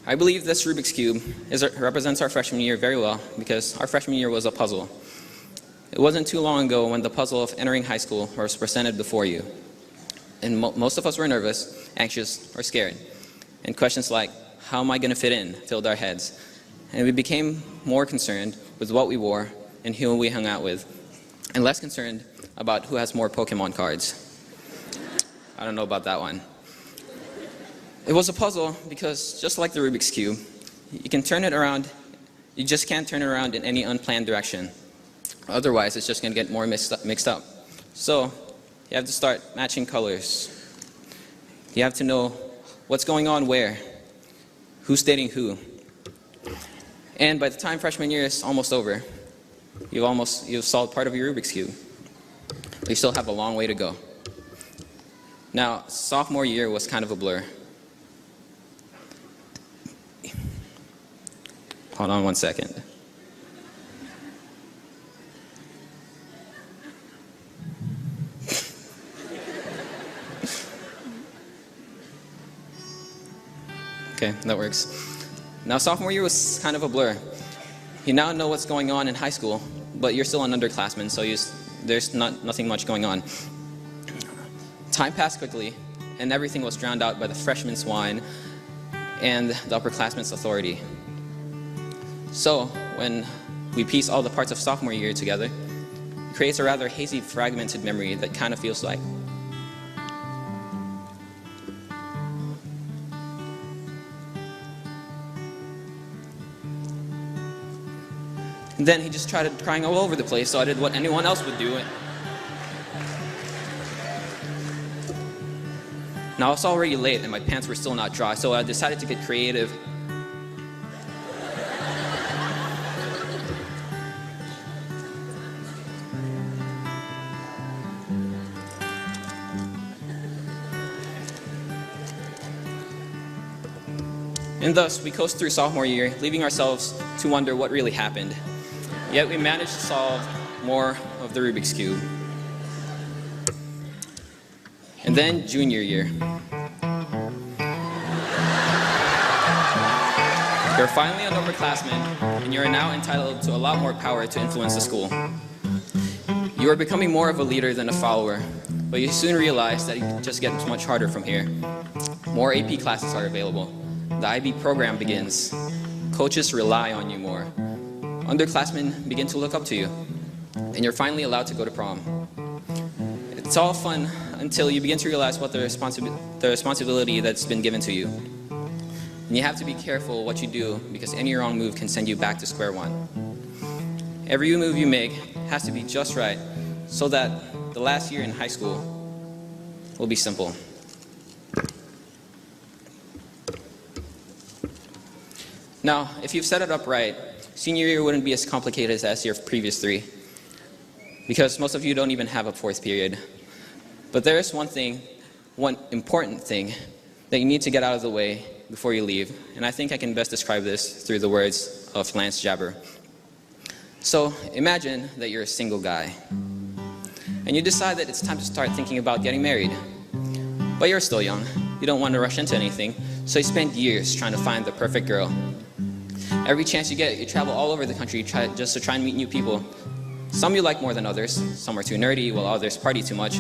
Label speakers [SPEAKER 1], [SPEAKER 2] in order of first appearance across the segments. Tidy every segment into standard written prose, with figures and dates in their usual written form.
[SPEAKER 1] I believe this Rubik's Cube represents our freshman year very well because our freshman year was a puzzle. It wasn't too long ago when the puzzle of entering high school was presented before you. And most of us were nervous, anxious, or scared. And questions like, how am I going to fit in, filled our heads. And we became more concerned with what we wore and who we hung out with, and less concerned about who has more Pokemon cards. I don't know about that one. It was a puzzle because, just like the Rubik's Cube, you can turn it around, you just can't turn it around in any unplanned direction. Otherwise, it's just going to get more mixed up. So, you have to start matching colors. You have to know what's going on where, who's dating who. And by the time freshman year is almost over, you've solved part of your Rubik's Cube. But you still have a long way to go. Now, sophomore year was kind of a blur. Hold on one second. Okay, that works. Now, sophomore year was kind of a blur. You now know what's going on in high school, but you're still an underclassman, so there's nothing much going on. Time passed quickly, and everything was drowned out by the freshman's whine and the upperclassman's authority. So, when we piece all the parts of sophomore year together, it creates a rather hazy, fragmented memory that kind of feels like. And then he just started crying all over the place, so I did what anyone else would do. Now it's already late and my pants were still not dry, so I decided to get creative. And thus, we coast through sophomore year, leaving ourselves to wonder what really happened. Yet we managed to solve more of the Rubik's Cube. And then junior year. You're finally an upperclassman, and you are now entitled to a lot more power to influence the school. You are becoming more of a leader than a follower, but you soon realize that it just gets much harder from here. More AP classes are available. The IB program begins. Coaches rely on you more. Underclassmen begin to look up to you, and you're finally allowed to go to prom. It's all fun until you begin to realize what the responsibility that's been given to you. And you have to be careful what you do because any wrong move can send you back to square one. Every move you make has to be just right so that the last year in high school will be simple. Now, if you've set it up right, senior year wouldn't be as complicated as your previous three, because most of you don't even have a fourth period. But there is one important thing that you need to get out of the way before you leave, and I think I can best describe this through the words of Lance Jabber. So imagine that you're a single guy, and you decide that it's time to start thinking about getting married. But you're still young, you don't want to rush into anything, so you spend years trying to find the perfect girl. Every chance you get, you travel all over the country just to try and meet new people. Some you like more than others, some are too nerdy, while others party too much.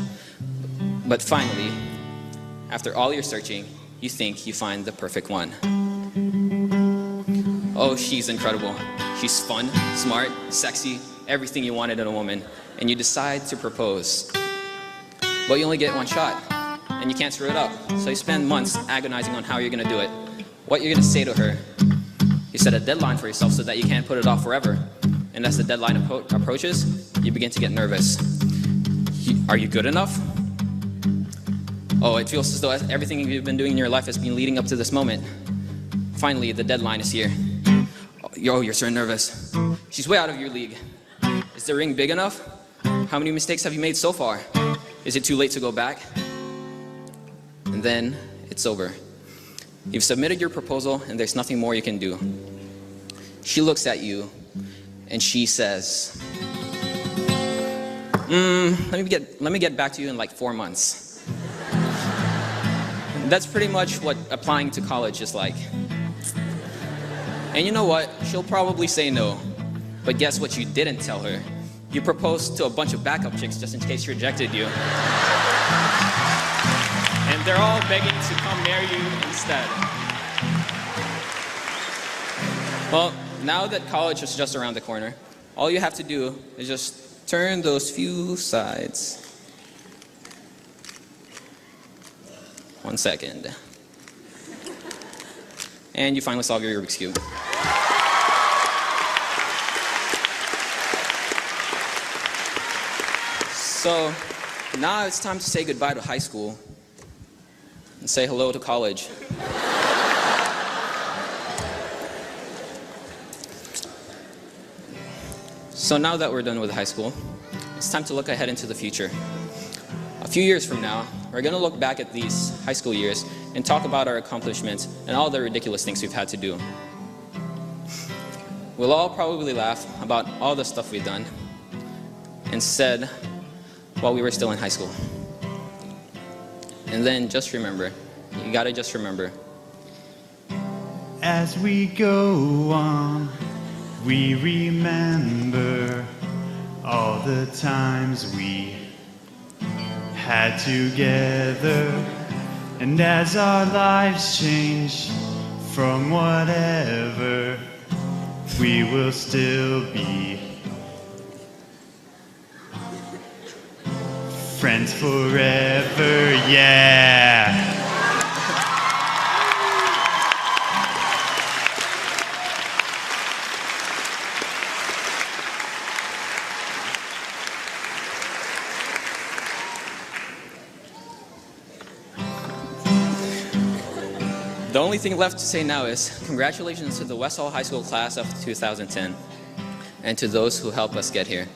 [SPEAKER 1] But finally, after all your searching, you think you find the perfect one. Oh, she's incredible. She's fun, smart, sexy, everything you wanted in a woman. And you decide to propose. But you only get one shot, and you can't screw it up. So you spend months agonizing on how you're going to do it, what you're going to say to her. You set a deadline for yourself so that you can't put it off forever. And as the deadline approaches, you begin to get nervous. Are you good enough? Oh, it feels as though everything you've been doing in your life has been leading up to this moment. Finally, the deadline is here. Oh, you're so nervous. She's way out of your league. Is the ring big enough? How many mistakes have you made so far? Is it too late to go back? And then it's over. You've submitted your proposal and there's nothing more you can do. She looks at you and she says, let me get back to you in like 4 months. That's pretty much what applying to college is like. And you know what? She'll probably say no. But guess what you didn't tell her? You proposed to a bunch of backup chicks just in case she rejected you. And they're all begging to come marry you instead. Well, now that college is just around the corner, all you have to do is just turn those few sides. 1 second. And you finally solve your Rubik's Cube. So now it's time to say goodbye to high school and say hello to college. So now that we're done with high school, it's time to look ahead into the future. A few years from now, we're going to look back at these high school years and talk about our accomplishments and all the ridiculous things we've had to do. We'll all probably laugh about all the stuff we've done and said while we were still in high school. And then just remember, you gotta just remember.
[SPEAKER 2] As we go on, we remember all the times we had together. And as our lives change from whatever, we will still be friends forever, yeah!
[SPEAKER 1] The only thing left to say now is congratulations to the West Hall High School class of 2010 and to those who helped us get here.